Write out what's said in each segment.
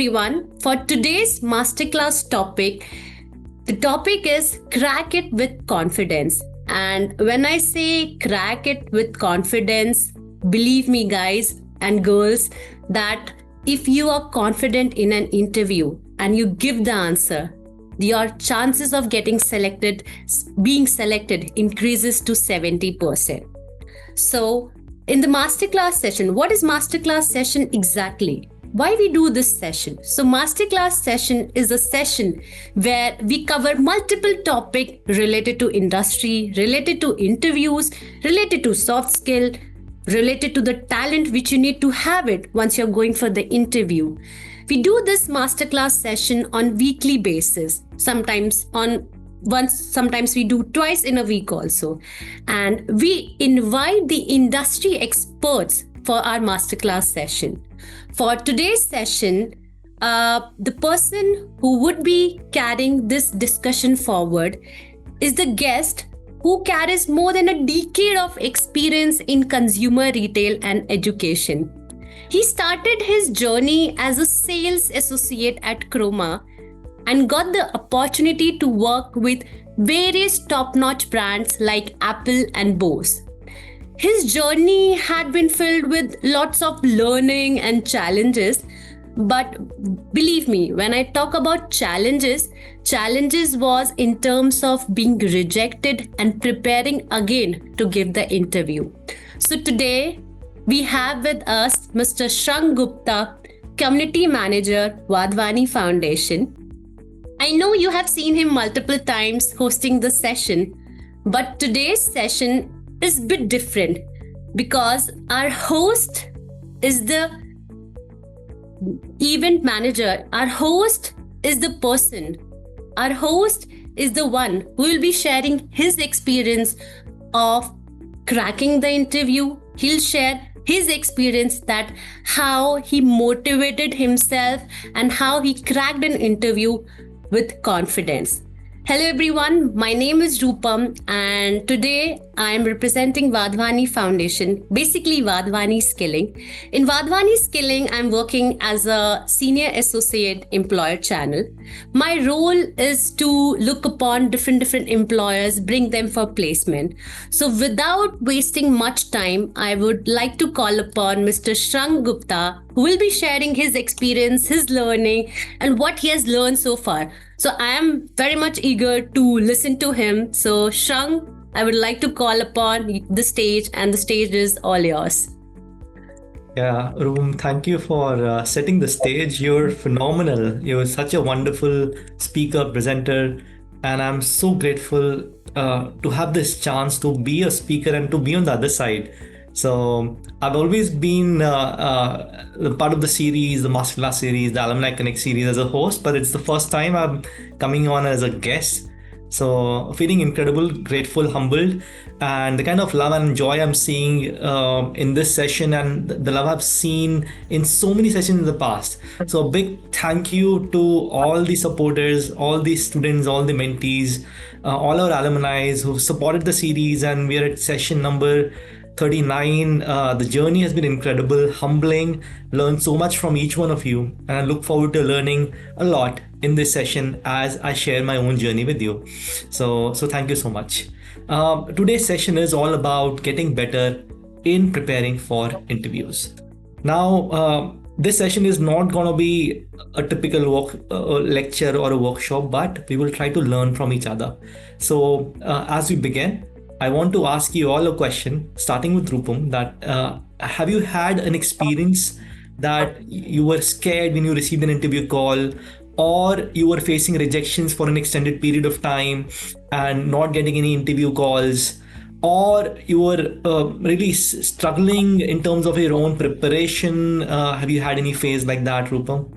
everyone. For today's masterclass topic, the topic is crack it with confidence. And when I say crack it with confidence, believe me, guys and girls, that if you are confident in an interview and you give the answer, your chances of being selected increases to 70%. So in the masterclass session, what is masterclass session exactly? Why we do this session? So masterclass session is a session where we cover multiple topics related to industry, related to interviews, related to soft skill, related to the talent which you need to have it once you're going for the interview. We do this masterclass session on weekly basis, sometimes we do twice in a week also. And we invite the industry experts for our masterclass session. For today's session, the person who would be carrying this discussion forward is the guest who carries more than a decade of experience in consumer retail and education. He started his journey as a sales associate at Chroma and got the opportunity to work with various top-notch brands like Apple and Bose. His journey had been filled with lots of learning and challenges, but believe me, when I talk about challenges was in terms of being rejected and preparing again to give the interview. So today, we have with us Mr. Shrung Gupta, Community Manager, Wadhwani Foundation. I know you have seen him multiple times hosting the session, but today's session is a bit different because our host is the event manager. Our host is the person. Our host is the one who will be sharing his experience of cracking the interview. He'll share his experience, that how he motivated himself and how he cracked an interview with confidence. Hello everyone, my name is Rupam and today I am representing Wadhwani Foundation, basically Wadhwani Skilling. In Wadhwani Skilling, I'm working as a senior associate employer channel. My role is to look upon different employers, bring them for placement. So without wasting much time, I would like to call upon Mr. Shrung Gupta, who will be sharing his experience, his learning, and what he has learned so far. So I am very much eager to listen to him. So Shrung, I would like to call upon the stage, and the stage is all yours. Yeah, Room, thank you for setting the stage. You're phenomenal. You're such a wonderful speaker, presenter, and I'm so grateful to have this chance to be a speaker and to be on the other side. So I've always been part of the series, the Masterclass series, the Alumni Connect series as a host, but it's the first time I'm coming on as a guest. So feeling incredible, grateful, humbled, and the kind of love and joy I'm seeing in this session and the love I've seen in so many sessions in the past. So a big thank you to all the supporters, all the students, all the mentees, all our alumni who've supported the series, and we're at session number 39. The journey has been incredible, humbling, learned so much from each one of you, and I look forward to learning a lot in this session as I share my own journey with you. So thank you so much. Today's session is all about getting better in preparing for interviews. Now, this session is not going to be a typical lecture or a workshop, but we will try to learn from each other. So as we begin, I want to ask you all a question, starting with Rupam, that have you had an experience that you were scared when you received an interview call, or you were facing rejections for an extended period of time and not getting any interview calls, or you were really struggling in terms of your own preparation? Have you had any phase like that, Rupam?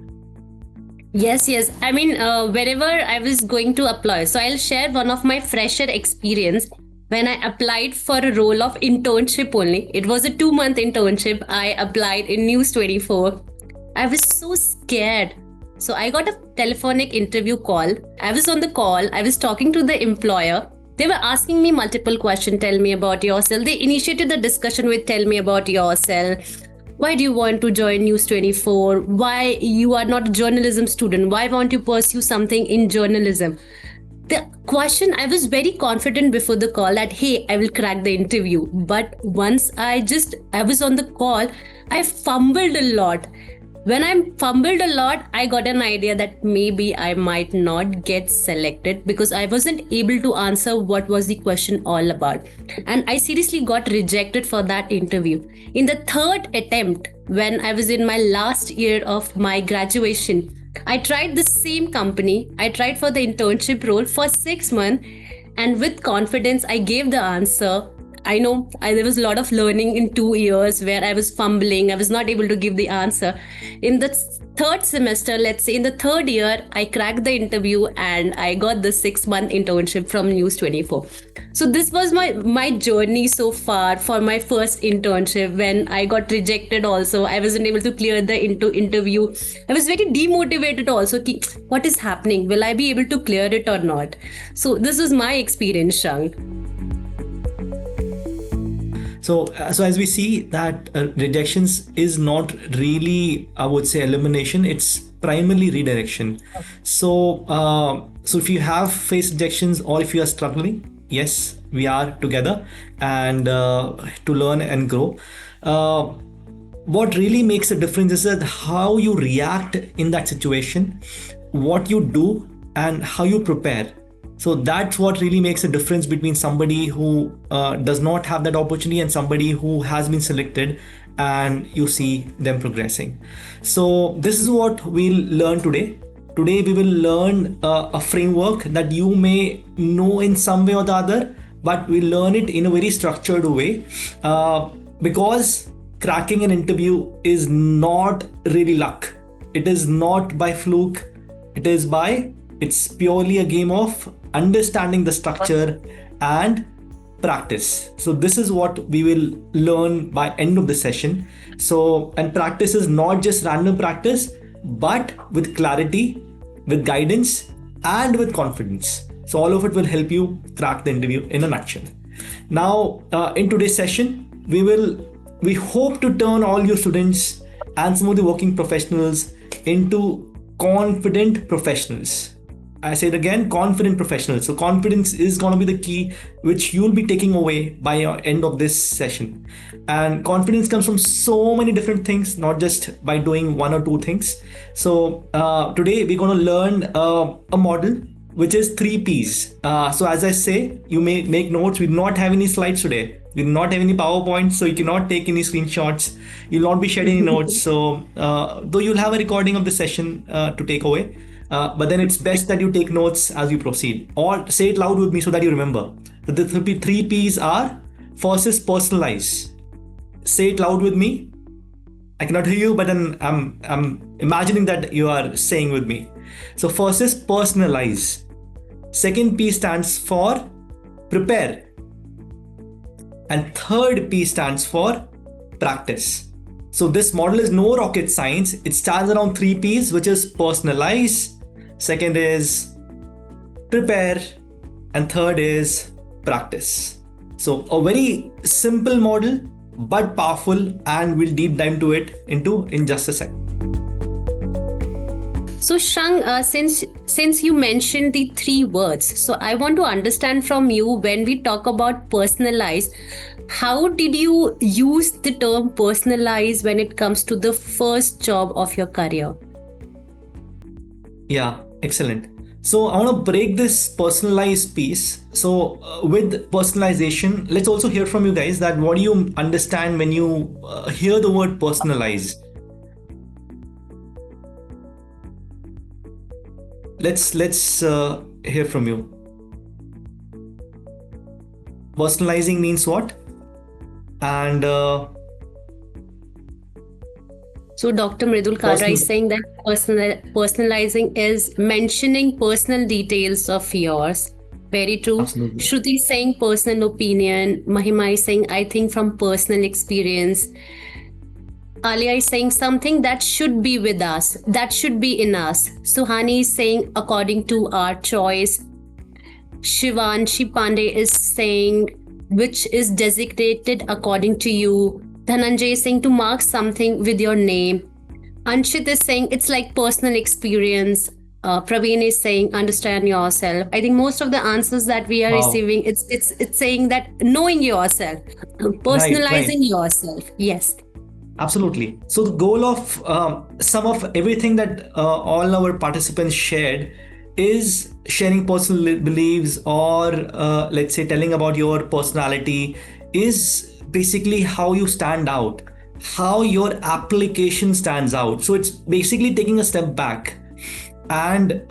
Yes. I mean, wherever I was going to apply. So I'll share one of my fresher experience. When I applied for a role of internship only, it was a 2-month internship. I applied in News 24. I was so scared. So I got a telephonic interview call. I was on the call. I was talking to the employer. They were asking me multiple questions. Tell me about yourself. They initiated the discussion with tell me about yourself. why do you want to join News 24? Why you are not a journalism student? Why won't you pursue something in journalism? The question, I was very confident before the call that, hey, I will crack the interview. But once I was on the call, I fumbled a lot. When I fumbled a lot, I got an idea that maybe I might not get selected because I wasn't able to answer what was the question all about. And I seriously got rejected for that interview. In the third attempt, when I was in my last year of my graduation, I tried the same company. I tried for the internship role for 6 months, and with confidence, I gave the answer. I know there was a lot of learning in 2 years where I was fumbling. I was not able to give the answer. In the third semester, let's say in the third year, I cracked the interview and I got the 6-month internship from News 24. So this was my journey so far for my first internship. When I got rejected also, I wasn't able to clear the interview. I was very demotivated also. What is happening? Will I be able to clear it or not? So this was my experience, Shrung. So as we see that rejections is not really, I would say, elimination. It's primarily redirection. So if you have faced rejections or if you are struggling, yes, we are together and to learn and grow. What really makes a difference is that how you react in that situation, what you do, and how you prepare. So that's what really makes a difference between somebody who does not have that opportunity and somebody who has been selected and you see them progressing. So this is what we'll learn today. Today we will learn a framework that you may know in some way or the other, but we'll learn it in a very structured way because cracking an interview is not really luck. It is not by fluke. It's purely a game of understanding the structure and practice. So this is what we will learn by end of the session. So, and practice is not just random practice, but with clarity, with guidance, and with confidence. So all of it will help you crack the interview in a nutshell. Now, in today's session, we hope to turn all your students and some of the working professionals into confident professionals. I say it again, confident professionals. So confidence is going to be the key which you'll be taking away by the end of this session. And confidence comes from so many different things, not just by doing one or two things. So today we're going to learn a model which is 3 Ps. So as I say, you may make notes. We do not have any slides today. We do not have any PowerPoint, so you cannot take any screenshots. You'll not be sharing any notes. So though you'll have a recording of the session to take away, but then it's best that you take notes as you proceed, or say it loud with me so that you remember. The 3 Ps are: first is personalize. Say it loud with me. I cannot hear you, but then I'm imagining that you are saying with me. So first is personalize. Second P stands for prepare. And third P stands for practice. So this model is no rocket science. It stands around 3 Ps, which is personalize. Second is prepare. And third is practice. So a very simple model, but powerful, and we'll deep dive into it in just a sec. So Shrung, since you mentioned the 3 words, so I want to understand from you, when we talk about personalize, how did you use the term personalize when it comes to the first job of your career? Yeah, excellent. So I want to break this personalized piece. So with personalization, let's also hear from you guys that what do you understand when you hear the word personalize? Let's hear from you. Personalizing means what? And so Dr. Mridul Kalra is saying that personalizing is mentioning personal details of yours. Very true. Absolutely. Shruti is saying personal opinion. Mahima is saying, I think from personal experience. Alia is saying something that should be with us, that should be in us. Suhani is saying according to our choice. Shivanshi Pandey is saying which is designated according to you. Dhananjay is saying to mark something with your name. Anshit is saying it's like personal experience. Praveen is saying understand yourself. I think most of the answers that we are Wow. receiving, it's saying that knowing yourself, Right, right. personalizing yourself. Yes. Absolutely. So the goal of some of everything that all our participants shared is sharing personal beliefs, or let's say telling about your personality, is basically how you stand out, how your application stands out. So it's basically taking a step back, and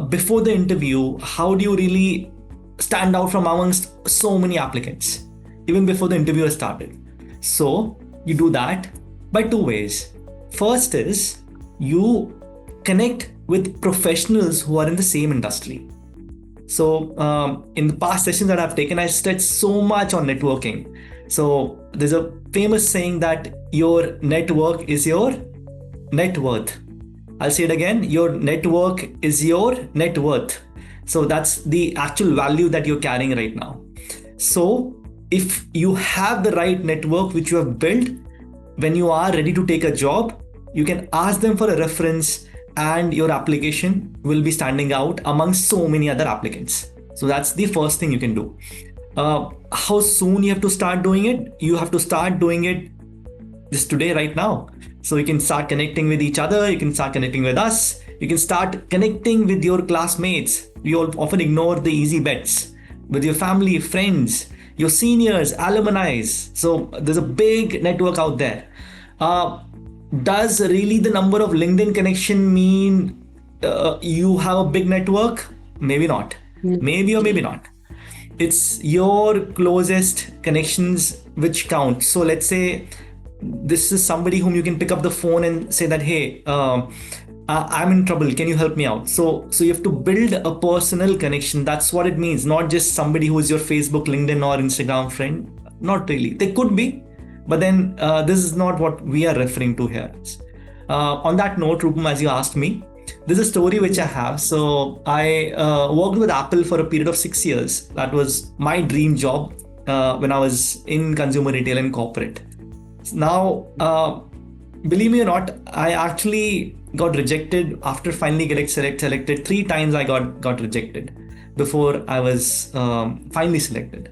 before the interview, how do you really stand out from amongst so many applicants, even before the interview has started? So you do that by two ways. First is you connect with professionals who are in the same industry. So in the past sessions that I've taken, I stressed so much on networking. So there's a famous saying that your network is your net worth. I'll say it again, your network is your net worth. So that's the actual value that you're carrying right now. So if you have the right network which you have built, when you are ready to take a job, you can ask them for a reference, and your application will be standing out amongst so many other applicants. So that's the first thing you can do. How soon you have to start doing it? You have to start doing it just today, right now. So you can start connecting with each other, you can start connecting with us, you can start connecting with your classmates. We all often ignore the easy bets, with your family, friends, your seniors, alumni. So there's a big network out there. Does really the number of LinkedIn connection mean you have a big network? Maybe not. Maybe or maybe not. It's your closest connections which count. So let's say this is somebody whom you can pick up the phone and say that, hey, I'm in trouble, can you help me out? So you have to build a personal connection. That's what it means. Not just somebody who is your Facebook, LinkedIn, or Instagram friend. Not really. They could be, but then this is not what we are referring to here. On that note, Rupam, as you asked me, there's a story which I have. So I worked with Apple for a period of 6 years. That was my dream job when I was in consumer retail and corporate. Now, believe me or not, I actually got rejected after finally getting selected. 3 times I got rejected before I was finally selected.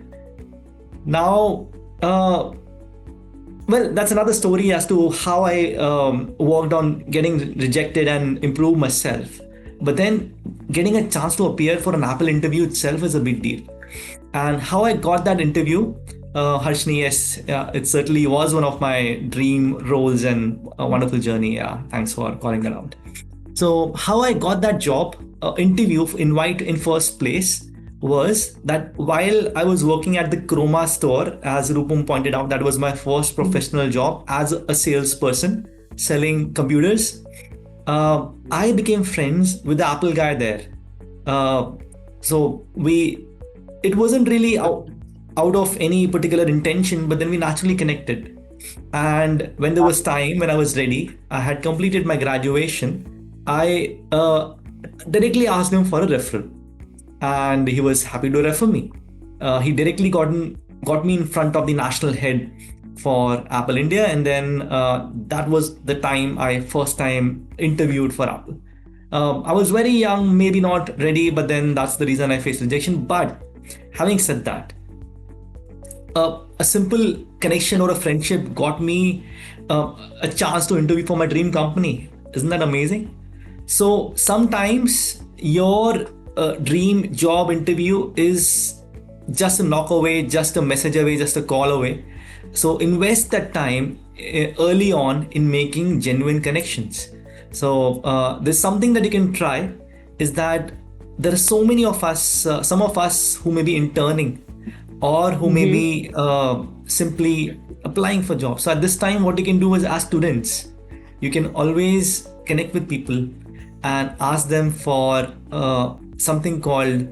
Now, well, that's another story as to how I worked on getting rejected and improve myself. But then getting a chance to appear for an Apple interview itself is a big deal. And how I got that interview, Harshni, yes, it certainly was one of my dream roles and a wonderful journey. Yeah, thanks for calling that out. So how I got that job interview invite in first place was that while I was working at the Chroma store, as Rupam pointed out, that was my first professional job as a salesperson selling computers. I became friends with the Apple guy there. So it wasn't really out of any particular intention, but then we naturally connected. And when there was time, when I was ready, I had completed my graduation, I directly asked him for a referral, and he was happy to refer me. He directly got me in front of the national head for Apple India, and then that was the time I first time interviewed for Apple. I was very young, maybe not ready, but then that's the reason I faced rejection. But having said that, a simple connection or a friendship got me a chance to interview for my dream company. Isn't that amazing? So sometimes your dream job interview is just a knock away, just a message away, just a call away. So invest that time early on in making genuine connections. So there's something that you can try, is that there are so many of us, some of us who may be interning or who may be simply applying for jobs. So at this time, what you can do is, as students, you can always connect with people and ask them for something called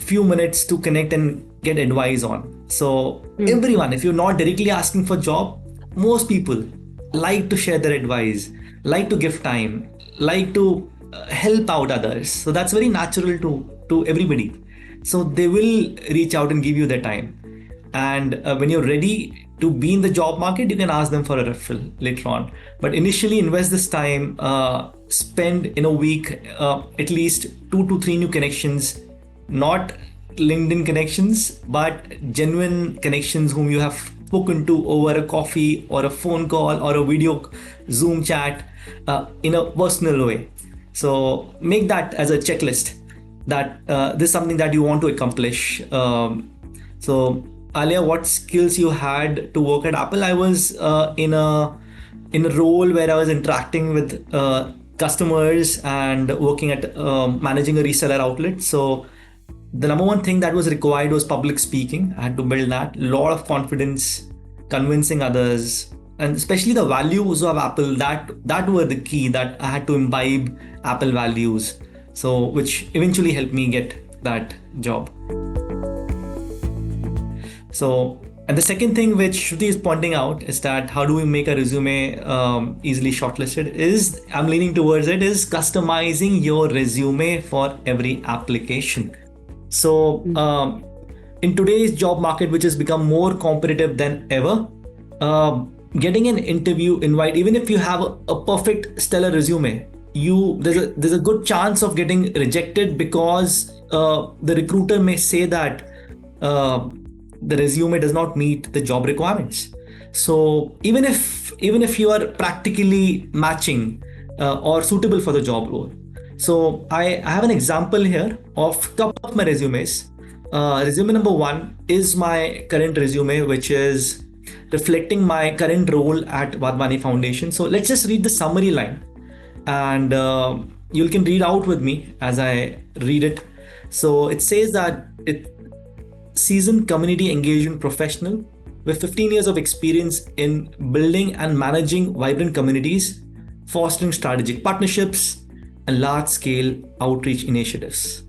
few minutes to connect and get advice on. So everyone, if you're not directly asking for job, most people like to share their advice, like to give time, like to help out others. So that's very natural to everybody. So they will reach out and give you their time. And when you're ready, to be in the job market, you can ask them for a referral later on. But initially, invest this time, spend in a week at least 2 to 3 new connections, not LinkedIn connections, but genuine connections whom you have spoken to over a coffee or a phone call or a video Zoom chat in a personal way. So make that as a checklist that this is something that you want to accomplish. So Alia, what skills you had to work at Apple? I was in a role where I was interacting with customers and working at managing a reseller outlet. So the number one thing that was required was public speaking. I had to build that, a lot of confidence, convincing others, and especially the values of Apple. That were the key, that I had to imbibe Apple values. So which eventually helped me get that job. So, and the second thing which Shruti is pointing out is that how do we make a resume easily shortlisted is, I'm leaning towards it, is customizing your resume for every application. So in today's job market, which has become more competitive than ever, getting an interview invite, even if you have a perfect stellar resume, there's a good chance of getting rejected because the recruiter may say that the resume does not meet the job requirements. So even if you are practically matching or suitable for the job role. So I have an example here of a couple of my resumes. Resume number 1 is my current resume, which is reflecting my current role at Wadhwani Foundation. So let's just read the summary line, and you can read out with me as I read it. So it says that seasoned community engagement professional with 15 years of experience in building and managing vibrant communities, fostering strategic partnerships and large-scale outreach initiatives.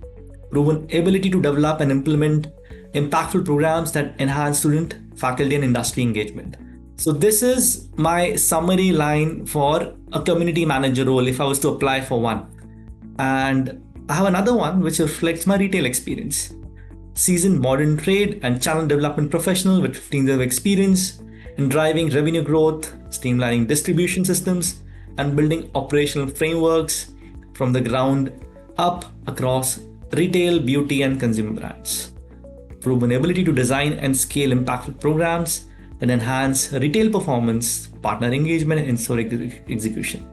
Proven ability to develop and implement impactful programs that enhance student, faculty, and industry engagement. So this is my summary line for a community manager role if I was to apply for one. And I have another one which reflects my retail experience. Seasoned modern trade and channel development professional with 15 years of experience in driving revenue growth, streamlining distribution systems, and building operational frameworks from the ground up across retail, beauty, and consumer brands. Proven ability to design and scale impactful programs that enhance retail performance, partner engagement, and in-store execution.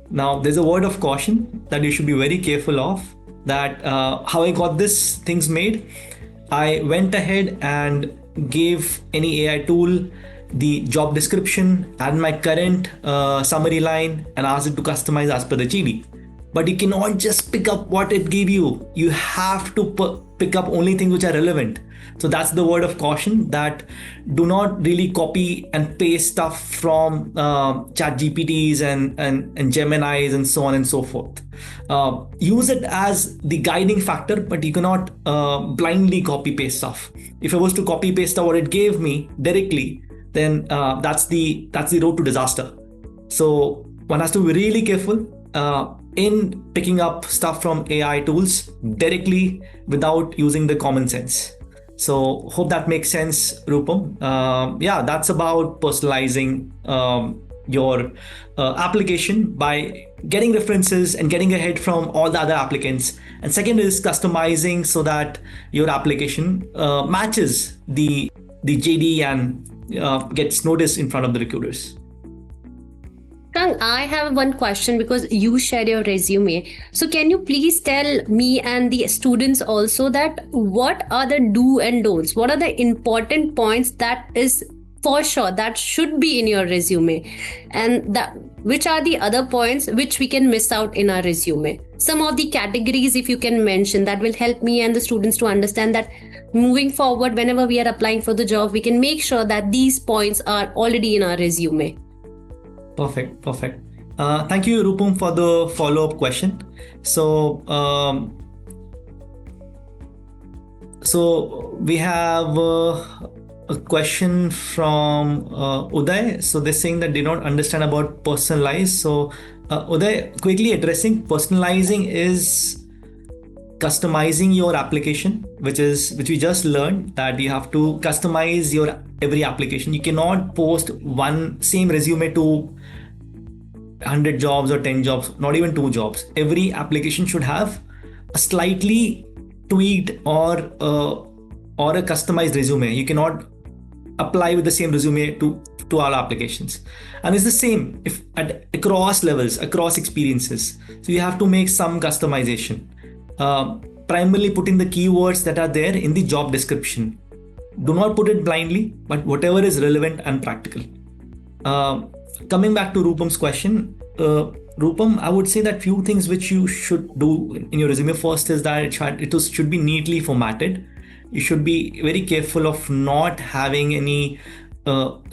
Now, there's a word of caution that you should be very careful of, that how I got this things made. I went ahead and gave any AI tool the job description and my current summary line and asked it to customize as per the GD. But you cannot just pick up what it gave you. You have to pick up only things which are relevant. So that's the word of caution, that do not really copy and paste stuff from chat GPTs and Geminis and so on and so forth. Use it as the guiding factor, but you cannot blindly copy paste stuff. If I was to copy paste what it gave me directly, then that's the road to disaster. So one has to be really careful in picking up stuff from AI tools directly without using the common sense. So hope that makes sense, Rupam. Yeah, that's about personalizing your application by getting references and getting ahead from all the other applicants. And second is customizing so that your application matches the JD and gets noticed in front of the recruiters. I have one question, because you shared your resume. So can you please tell me and the students also that what are the do and don'ts? What are the important points that is for sure that should be in your resume, and which are the other points which we can miss out in our resume? Some of the categories, if you can mention, that will help me and the students to understand that moving forward, whenever we are applying for the job, we can make sure that these points are already in our resume. Perfect. Thank you, Rupam, for the follow-up question. So we have a question from Uday. So they're saying that they don't understand about personalized. So Uday, quickly addressing personalizing is customizing your application, which we just learned, that you have to customize your every application. You cannot post one same resume to 100 jobs or 10 jobs, not even 2 jobs. Every application should have a slightly tweaked or a customized resume. You cannot apply with the same resume to all applications. And it's the same if at across levels, across experiences. So you have to make some customization. Primarily putting the keywords that are there in the job description. Do not put it blindly, but whatever is relevant and practical. Coming back to Rupam's question, Rupam, I would say that few things which you should do in your resume. First is that it should be neatly formatted. You should be very careful of not having any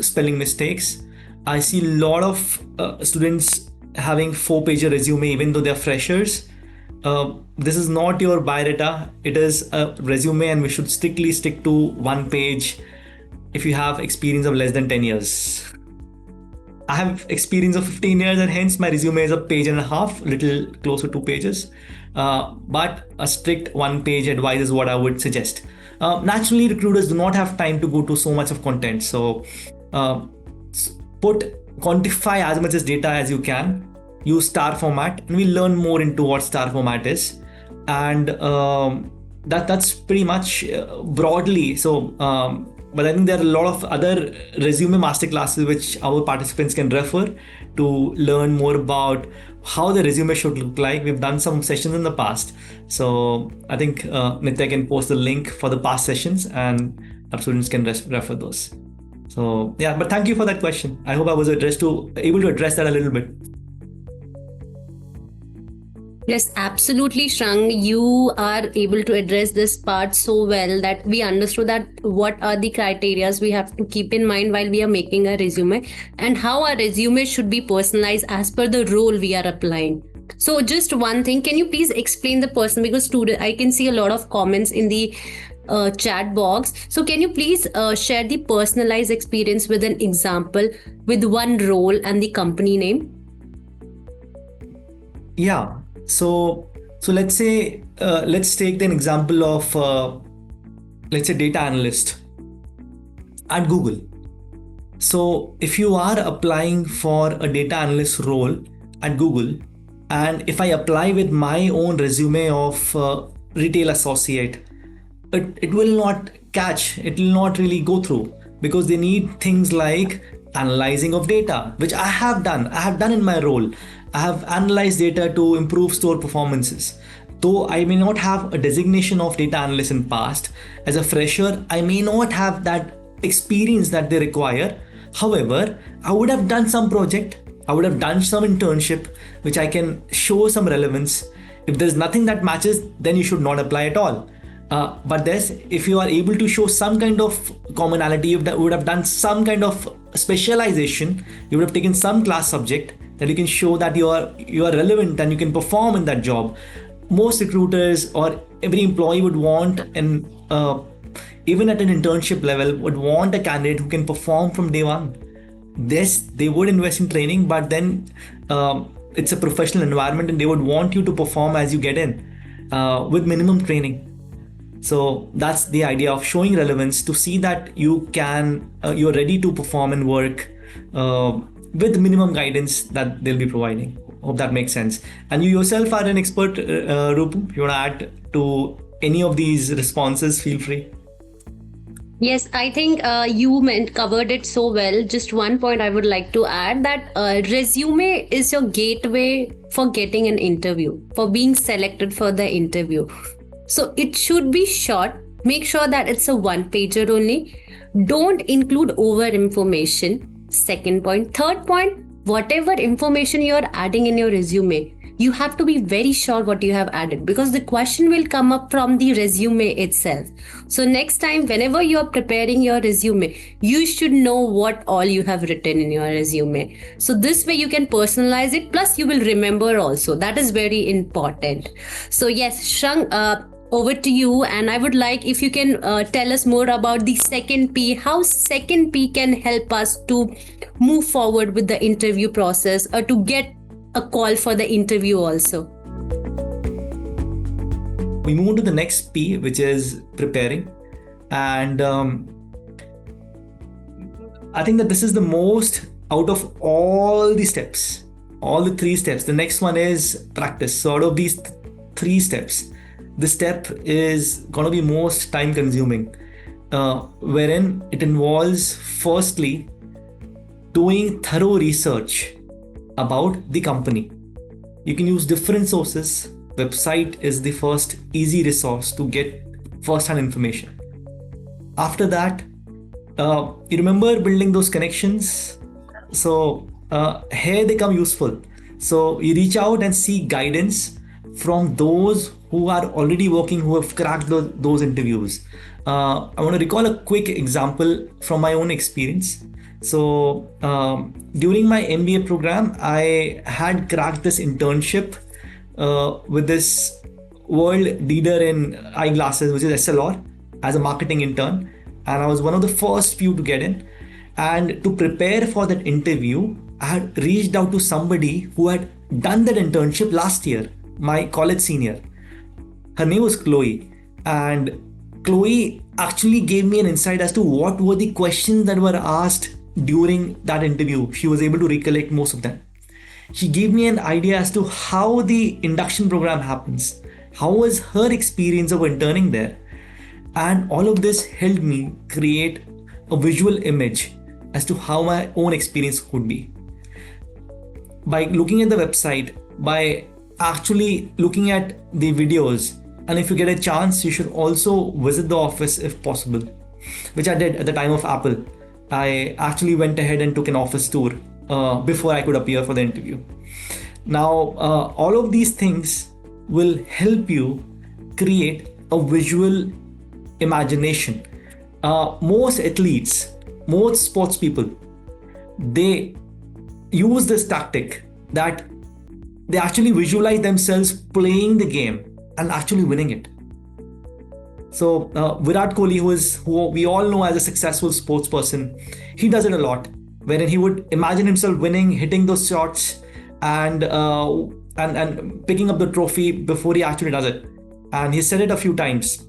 spelling mistakes. I see a lot of students having 4-page resume even though they're freshers. This is not your biodata. It is a resume, and we should strictly stick to 1 page if you have experience of less than 10 years. I have experience of 15 years, and hence my resume is a page and a half, little closer to 2 pages. But a strict 1-page advice is what I would suggest. Naturally, recruiters do not have time to go to so much of content. So quantify as much as data as you can. Use star format, and we'll learn more into what star format is. And that's pretty much broadly. So, but I think there are a lot of other resume masterclasses which our participants can refer to learn more about how the resume should look like. We've done some sessions in the past. So I think Nitya can post the link for the past sessions, and our students can refer those. So yeah, but thank you for that question. I hope I was able to address that a little bit. Yes, absolutely, Shrung. You are able to address this part so well that we understood that what are the criteria we have to keep in mind while we are making a resume, and how our resume should be personalized as per the role we are applying. So just one thing, can you please explain the person, because I can see a lot of comments in the chat box. So can you please share the personalized experience with an example with one role and the company name? Yeah. So let's say let's take an example of let's say data analyst at Google. So if you are applying for a data analyst role at Google, and if I apply with my own resume of retail associate, it will not catch. It will not really go through, because they need things like analyzing of data, which I have done. I have done in my role. I have analyzed data to improve store performances. Though I may not have a designation of data analyst in past, as a fresher, I may not have that experience that they require. However, I would have done some project, I would have done some internship, which I can show some relevance. If there's nothing that matches, then you should not apply at all. But if you are able to show some kind of commonality, you would have done some kind of specialization, you would have taken some class subject, that you can show that you are relevant and you can perform in that job. Most recruiters or every employee would want, and even at an internship level, would want a candidate who can perform from day one. Yes, they would invest in training, but then it's a professional environment, and they would want you to perform as you get in with minimum training. So that's the idea of showing relevance, to see that you're ready to perform and work with minimum guidance that they'll be providing. Hope that makes sense. And you yourself are an expert, Rupam. If you want to add to any of these responses, feel free. Yes, I think you covered it so well. Just one point I would like to add, that resume is your gateway for getting an interview, for being selected for the interview. So it should be short. Make sure that it's a 1-pager only. Don't include over information. Second point. Third point, whatever information you're adding in your resume, you have to be very sure what you have added, because the question will come up from the resume itself. So next time, whenever you're preparing your resume, you should know what all you have written in your resume. So this way you can personalize it, plus you will remember also. That is very important. So yes, Shrung, over to you, and I would like if you can tell us more about the second P, how second P can help us to move forward with the interview process, or to get a call for the interview also. Yeah, so let's say let's take an example of let's say data analyst at Google. So if you are applying for a data analyst role at Google, and if I apply with my own resume of retail associate, it will not catch. It will not really go through, because they need things like analyzing of data, which I have done in my role. we move to the next P, which is preparing. And I think that this is the most out of all the steps, all the 3 steps. The next one is practice. So out of these 3 steps, this step is going to be most time consuming, wherein it involves firstly doing thorough research about the company. You can use different sources. Website is the first easy resource to get first-hand information. After that, you remember building those connections. So here they come useful. So you reach out and seek guidance from those who are already working, who have cracked those interviews. I want to recall a quick example from my own experience. So during my MBA program, I had cracked this internship with this world leader in eyeglasses, which is SLR, as a marketing intern. And I was one of the first few to get in. And to prepare for that interview, I had reached out to somebody who had done that internship last year, my college senior. Her name was Chloe. And Chloe actually gave me an insight as to what were the questions that were asked during that interview. She was able to recollect most of them. She gave me an idea as to how the induction program happens. How was her experience of interning there? And all of this helped me create a visual image as to how my own experience could be. By looking at the website, by actually looking at the videos, and if you get a chance, you should also visit the office if possible, which I did at the time of Apple. I actually went ahead and took an office tour before I could appear for the interview. Now, all of these things will help you create a visual imagination. Most athletes, most sports people, they use this tactic that they actually visualize themselves playing the game and actually winning it. So Virat Kohli, who we all know as a successful sports person, he does it a lot, wherein he would imagine himself winning, hitting those shots, and picking up the trophy before he actually does it. And he said it a few times.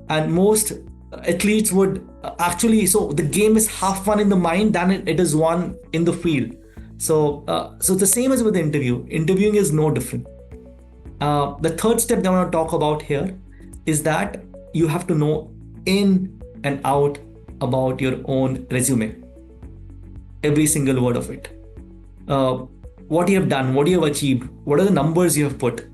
And most athletes would actually, so the game is half won in the mind than it is won in the field. So the same as with the interview. Interviewing is no different. The third step that I want to talk about here is that you have to know in and out about your own resume. Every single word of it. What you have done, what you have achieved, what are the numbers you have put.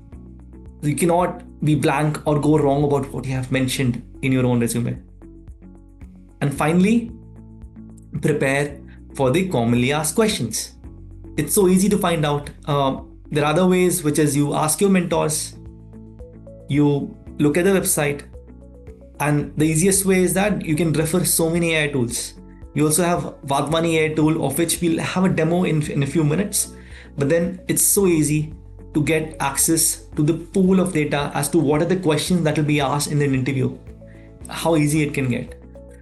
You cannot be blank or go wrong about what you have mentioned in your own resume. And finally, prepare for the commonly asked questions. It's so easy to find out. There are other ways, which is you ask your mentors, you look at the website, and the easiest way is that you can refer so many AI tools. You also have Wadhwani AI tool, of which we'll have a demo in a few minutes. But then it's so easy to get access to the pool of data as to what are the questions that will be asked in an interview. How easy it can get.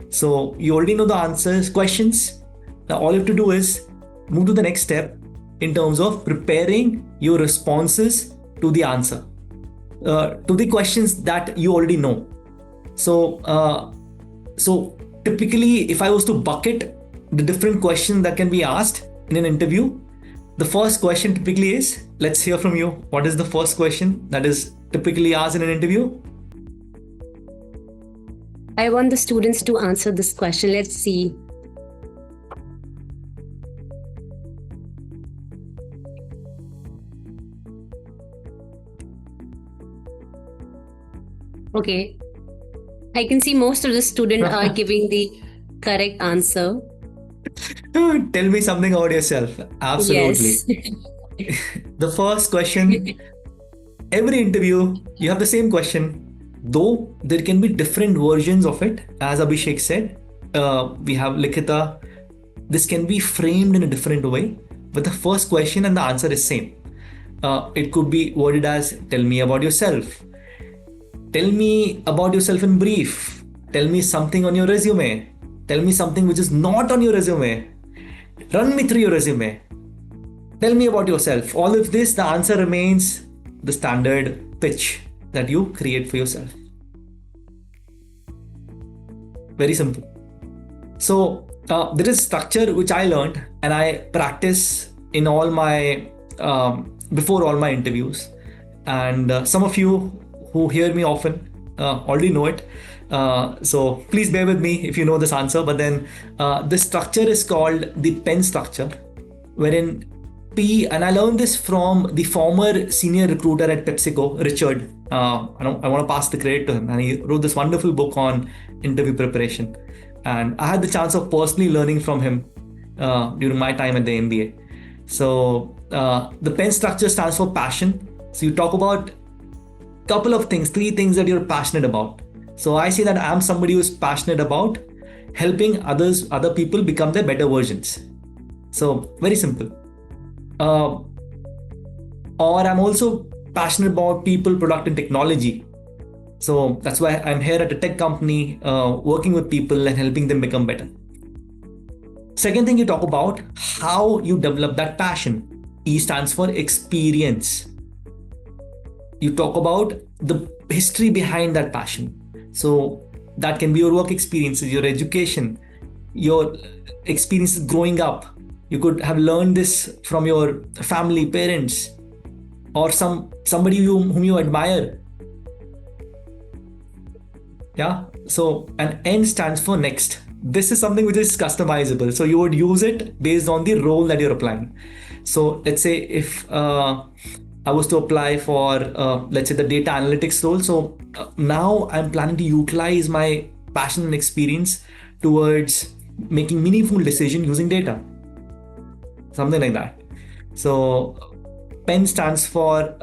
So you already know the answers, questions. Now all you have to do is move to the next step in terms of preparing your responses to the answer, to the questions that you already know. So typically, if I was to bucket the different questions that can be asked in an interview, the first question typically is, let's hear from you. What is the first question that is typically asked in an interview? I want the students to answer this question. Let's see. Okay. I can see most of the students are giving the correct answer. Tell me something about yourself. Absolutely. Yes. The first question, every interview, you have the same question, though there can be different versions of it. As Abhishek said, we have Likhita. This can be framed in a different way, but the first question and the answer is same. It could be worded as, tell me about yourself. Tell me about yourself in brief. Tell me something on your resume. Tell me something which is not on your resume. Run me through your resume. Tell me about yourself. All of this, the answer remains the standard pitch. that you create for yourself. Very simple. So there is structure which I learned and I practice in all my before all my interviews. And some of you who hear me often already know it. So please bear with me if you know this answer. But then this structure is called the PEN structure, wherein P, and I learned this from the former senior recruiter at PepsiCo, Richard. I want to pass the credit to him, and he wrote this wonderful book on interview preparation. And I had the chance of personally learning from him during my time at the MBA. So the PEN structure stands for passion. So you talk about couple of things, 3 things that you're passionate about. So I say that I'm somebody who's passionate about helping other people become their better versions. So very simple. Or I'm also passionate about people, product, and technology. So that's why I'm here at a tech company, working with people and helping them become better. Second thing, you talk about how you develop that passion. E stands for experience. You talk about the history behind that passion. So that can be your work experiences, your education, your experiences growing up. You could have learned this from your family, parents, or somebody whom you admire. Yeah. So an N stands for next. This is something which is customizable. So you would use it based on the role that you're applying. So let's say if I was to apply for, let's say, the data analytics role. So now I'm planning to utilize my passion and experience towards making meaningful decisions using data. Something like that. So PEN stands for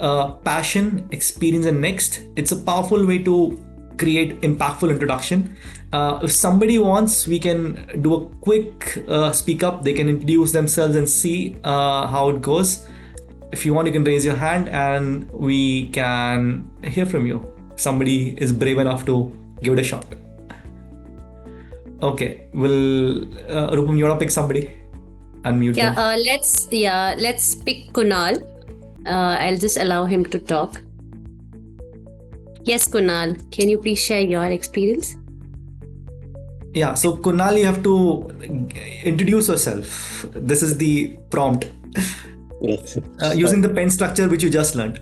passion, experience, and next. It's a powerful way to create impactful introduction. If somebody wants, we can do a quick speak up. They can introduce themselves and see how it goes. If you want, you can raise your hand and we can hear from you. Somebody is brave enough to give it a shot. Okay, Rupam, you want to pick somebody? Unmute them. Let's pick Kunal. I'll just allow him to talk. Yes, Kunal, can you please share your experience? Yeah, so Kunal, you have to introduce yourself. This is the prompt. Yes. Using the PEN structure which you just learned.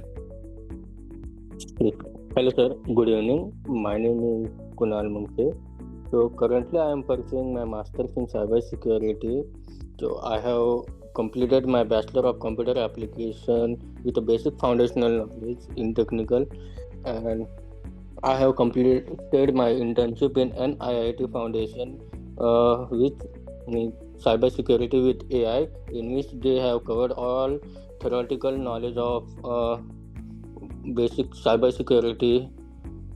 Hello, sir. Good evening. My name is Kunal Munke. So currently I am pursuing my master's in cybersecurity. So I have completed my Bachelor of Computer Application with a basic foundational knowledge in technical, and I have completed my internship in an IIT Foundation with cybersecurity with AI, in which they have covered all theoretical knowledge of basic cybersecurity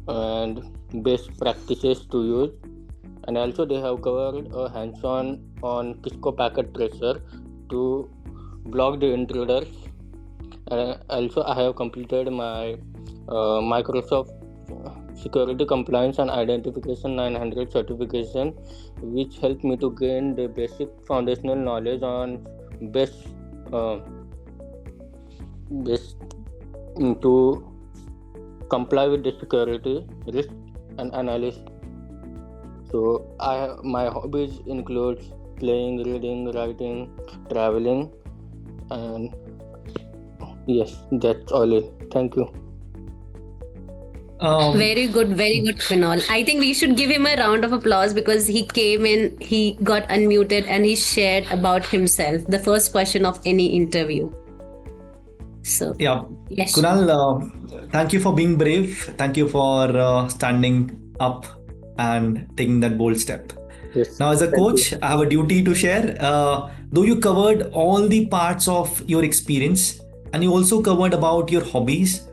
and best practices to use, and also they have covered a hands-on on Cisco packet tracer to block the intruders. And also I have completed my Microsoft Security Compliance and Identification 900 certification, which helped me to gain the basic foundational knowledge on best to comply with the security risk and analysis. So my hobbies include playing, reading, writing, traveling, and yes, that's all it. Thank you. Very good, Kunal. I think we should give him a round of applause because he came in, he got unmuted, and he shared about himself. The first question of any interview. So yeah, yes, Kunal, thank you for being brave. Thank you for standing up and taking that bold step. Yes. Now, as a coach, I have a duty to share. Though you covered all the parts of your experience, and you also covered about your hobbies.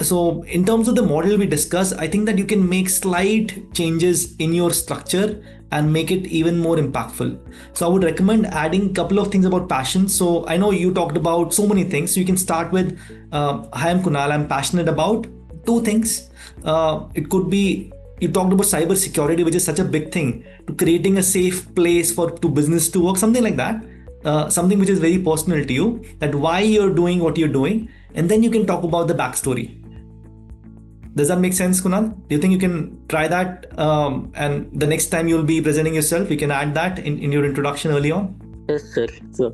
So in terms of the model we discussed, I think that you can make slight changes in your structure and make it even more impactful. So I would recommend adding a couple of things about passion. So I know you talked about so many things. So you can start with, hi, I'm Kunal. I'm passionate about 2 things. It could be, you talked about cyber security, which is such a big thing, to creating a safe place to business to work, something like that. Something which is very personal to you, that why you're doing what you're doing. And then you can talk about the backstory. Does that make sense, Kunal? Do you think you can try that? And the next time you'll be presenting yourself, you can add that in your introduction early on? Yes, sir. Sure.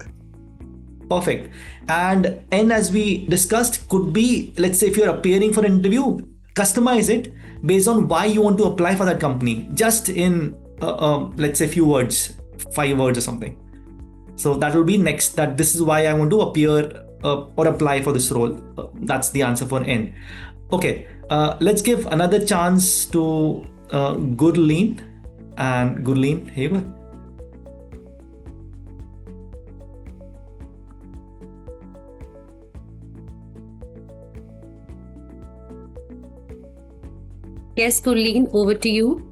Perfect. And as we discussed, could be, let's say if you're appearing for an interview, customize it based on why you want to apply for that company, just in, let's say, few words, 5 words or something. So that will be next, that this is why I want to appear or apply for this role. That's the answer for N. Okay, let's give another chance to Gurleen. And Gurleen, here you go. Yes, Gurleen, over to you.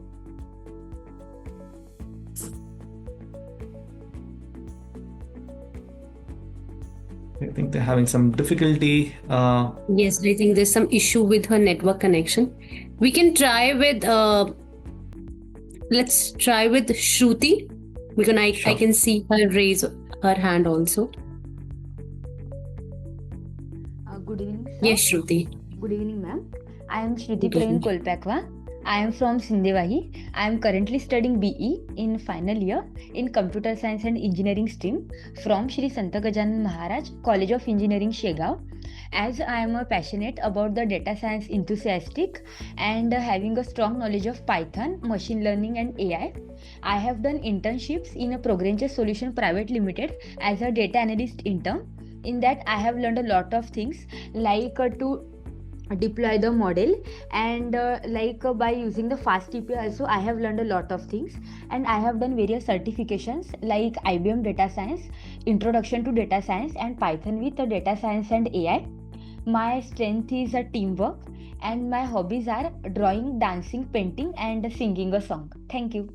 I think they're having some difficulty. Yes, I think there's some issue with her network connection. We can try with, let's try with Shruti, because I can see her raise her hand also. Good evening, sir. Yes, Shruti. Good evening, ma'am. I am Shruti Good evening. Praveen Kolpakwa. I am from Sindevahi. I am currently studying BE in final year in Computer Science and Engineering stream from Shri Sant Gajanan Maharaj College of Engineering, Shegaon. As I am passionate about the data science enthusiastic and having a strong knowledge of Python, machine learning and AI, I have done internships in a Progrenture Solution Private Limited as a data analyst intern. In that, I have learned a lot of things like to deploy the model and by using the fast API also I have learned a lot of things, and I have done various certifications like IBM Data Science, Introduction to Data Science and Python with Data Science and AI. My strength is teamwork and my hobbies are drawing, dancing, painting and singing a song. Thank you.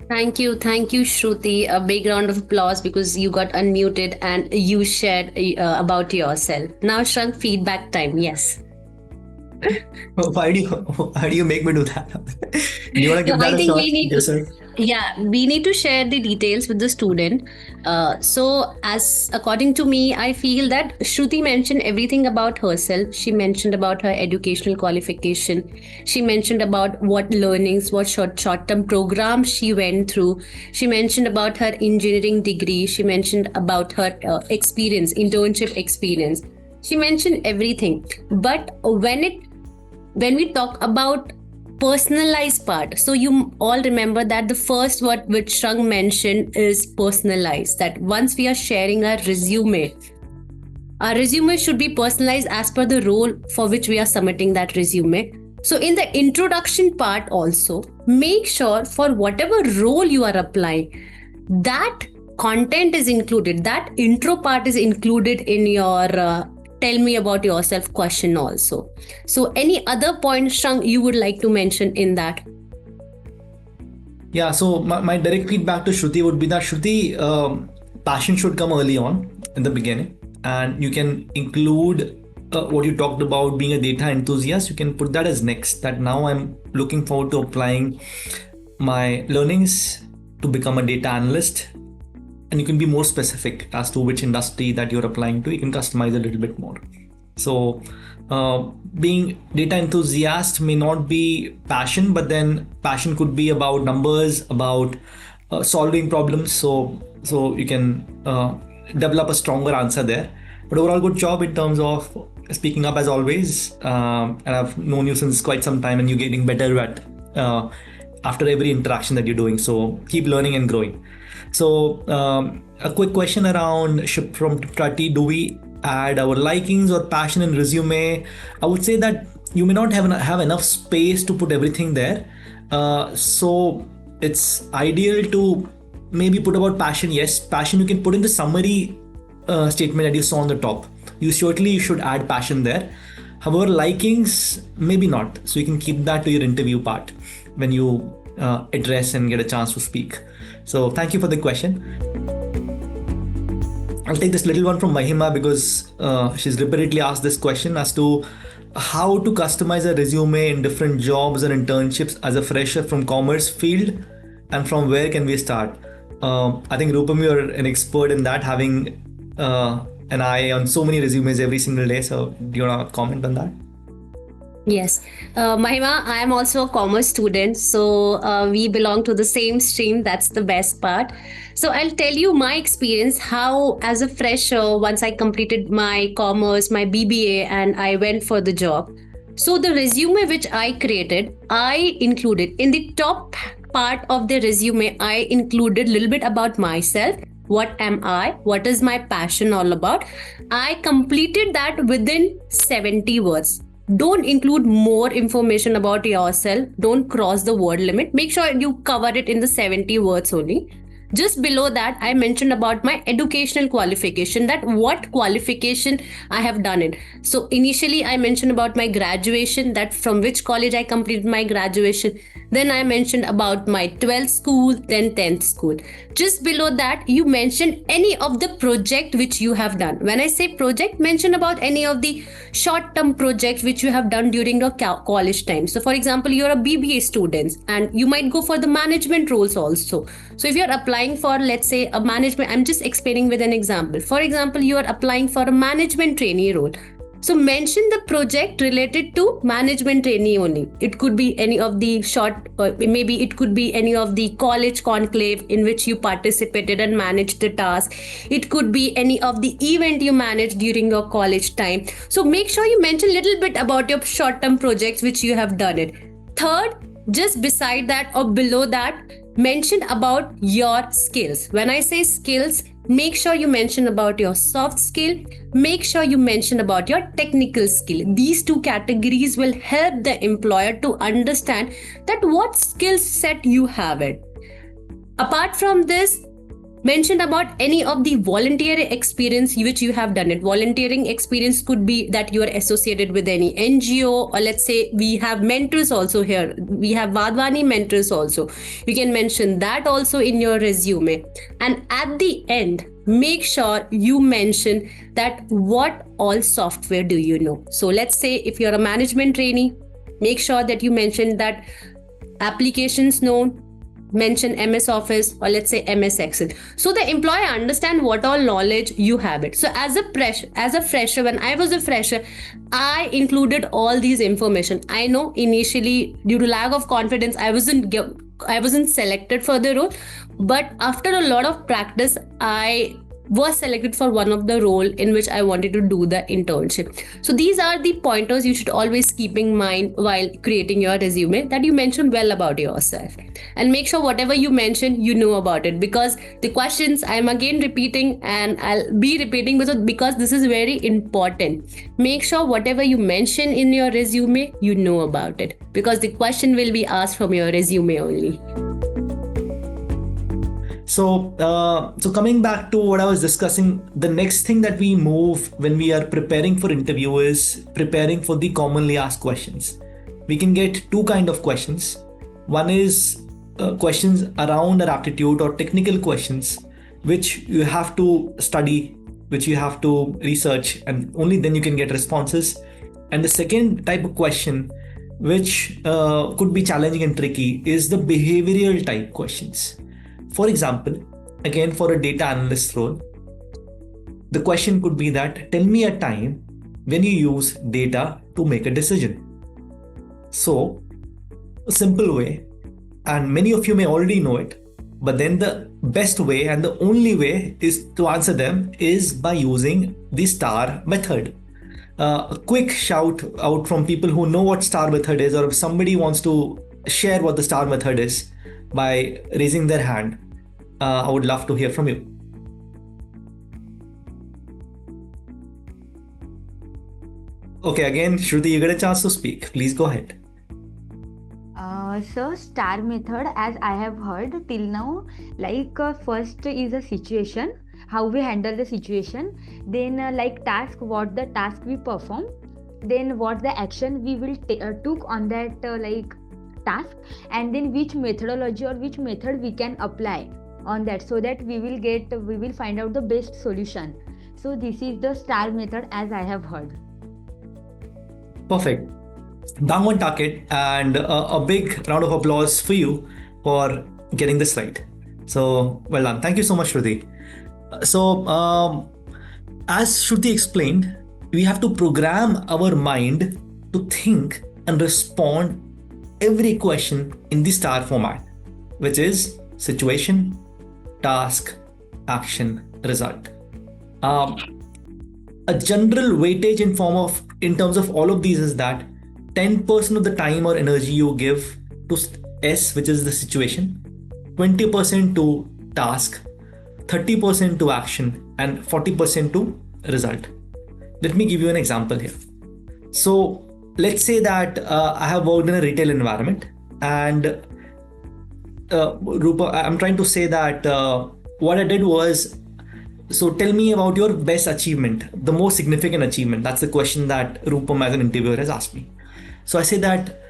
Thank you, Shruti. A big round of applause because you got unmuted and you shared about yourself. Now, Shrunk, feedback time. Yes. Why do you make me do that? Do you want to give that a shot yourself? We need to share the details with the student. So as according to me, I feel that Shruti mentioned everything about herself. She mentioned about her educational qualification. She mentioned about what learnings, what short-term program she went through. She mentioned about her engineering degree. She mentioned about her internship experience. She mentioned everything. But when we talk about personalized part, so you all remember that the first word which Shrung mentioned is personalized, that once we are sharing our resume should be personalized as per the role for which we are submitting that resume. So in the introduction part also, make sure for whatever role you are applying, that content is included, that intro part is included in your tell me about yourself question also. So any other point, Shrung, you would like to mention in that? Yeah, so my direct feedback to Shruti would be that Shruti, passion should come early on in the beginning, and you can include what you talked about being a data enthusiast. You can put that as next, that now I'm looking forward to applying my learnings to become a data analyst. And you can be more specific as to which industry that you're applying to. You can customize a little bit more. So being data enthusiast may not be passion, but then passion could be about numbers, about solving problems. So you can develop a stronger answer there. But overall, good job in terms of speaking up as always. And I've known you since quite some time, and you're getting better at after every interaction that you're doing. So keep learning and growing. So a quick question around from Trati, do we add our likings or passion in resume? I would say that you may not have enough space to put everything there. So it's ideal to maybe put about passion. Yes, passion you can put in the summary statement that you saw on the top. You should add passion there. However, likings, maybe not. So you can keep that to your interview part when you address and get a chance to speak. So thank you for the question. I'll take this little one from Mahima because she's repeatedly asked this question as to how to customize a resume in different jobs or internships as a fresher from commerce field, and from where can we start? I think Rupam, you're an expert in that, having an eye on so many resumes every single day. So do you want to comment on that? Yes, Mahima, I am also a commerce student, so we belong to the same stream. That's the best part. So I'll tell you my experience how, as a fresher, once I completed my commerce, my BBA, and I went for the job. So the resume which I created, I included in the top part of the resume, I included a little bit about myself. What am I? What is my passion all about? I completed that within 70 words. Don't include more information about yourself. Don't cross the word limit. Make sure you cover it in the 70 words only. Just below that, I mentioned about my educational qualification, that what qualification I have done it. So initially I mentioned about my graduation, that from which college I completed my graduation. Then I mentioned about my 12th school, then 10th school. Just below that, you mentioned any of the project which you have done. When I say project, mention about any of the short term projects which you have done during your college time. So for example, you're a BBA student and you might go for the management roles also. So if you're applying for, let's say, a management, I'm just explaining with an example. For example, you are applying for a management trainee role. So mention the project related to management trainee only. It could be any of the short, maybe it could be any of the college conclave in which you participated and managed the task. It could be any of the event you managed during your college time. So make sure you mention a little bit about your short-term projects which you have done it. Third, just beside that or below that, mention about your skills. When I say skills, make sure you mention about your soft skill. Make sure you mention about your technical skill. These two categories will help the employer to understand that what skill set you have it. Apart from this, mention about any of the volunteering experience which you have done it. Volunteering experience could be that you are associated with any NGO, or let's say we have mentors also here. We have Wadhwani mentors also. You can mention that also in your resume. And at the end, make sure you mention that what all software do you know. So let's say if you're a management trainee, make sure that you mention that applications known, mention MS Office, or let's say MS Excel, so the employer understand what all knowledge you have it. So as a fresher, when I was a fresher, I included all these information. I know initially due to lack of confidence I wasn't selected for the role, but after a lot of practice I was selected for one of the role in which I wanted to do the internship. So these are the pointers you should always keep in mind while creating your resume, that you mention well about yourself, and make sure whatever you mention you know about it, because the questions I'm again repeating and I'll be repeating because this is very important. Make sure whatever you mention in your resume you know about it, because the question will be asked from your resume only. So coming back to what I was discussing, the next thing that we move when we are preparing for interview is preparing for the commonly asked questions. We can get two kind of questions. One is questions around our aptitude or technical questions, which you have to study, which you have to research, and only then you can get responses. And the second type of question, which could be challenging and tricky, is the behavioral type questions. For example, again for a data analyst role, the question could be that tell me a time when you use data to make a decision. So a simple way, and many of you may already know it, but then the best way and the only way is to answer them is by using the STAR method. A quick shout out from people who know what STAR method is, or if somebody wants to share what the STAR method is by raising their hand. I would love to hear from you. Okay, again, Shruti, you get a chance to speak. Please go ahead. So STAR method, as I have heard till now, like first is a situation, how we handle the situation, then like task, what the task we perform, then what the action we will took on that like task, and then which methodology or which method we can apply on that, so that we will find out the best solution. So this is the STAR method as I have heard. Perfect. Bang on target, and a big round of applause for you for getting this right. So well done. Thank you so much, Shruti. So as Shruti explained, we have to program our mind to think and respond every question in the star format, which is situation, task, action, result. A general weightage in terms of all of these is that 10% of the time or energy you give to S, which is the situation, 20% to task, 30% to action, and 40% to result. Let me give you an example here. So let's say that I have worked in a retail environment, and Rupa, I'm trying to say that what I did was, so tell me about your best achievement, the most significant achievement. That's the question that Rupam as an interviewer has asked me. So I say that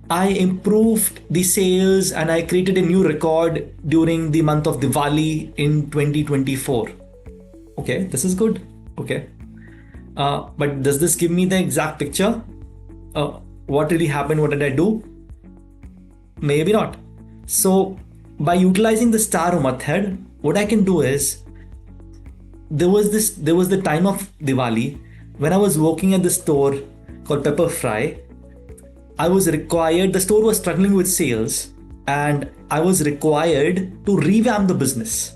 I improved the sales and I created a new record during the month of Diwali in 2024. Okay, this is good. Okay. But does this give me the exact picture? What really happened? What did I do? Maybe not. So by utilizing the star method, what I can do is, there was the time of Diwali when I was working at the store called Pepper Fry. The store was struggling with sales, and I was required to revamp the business.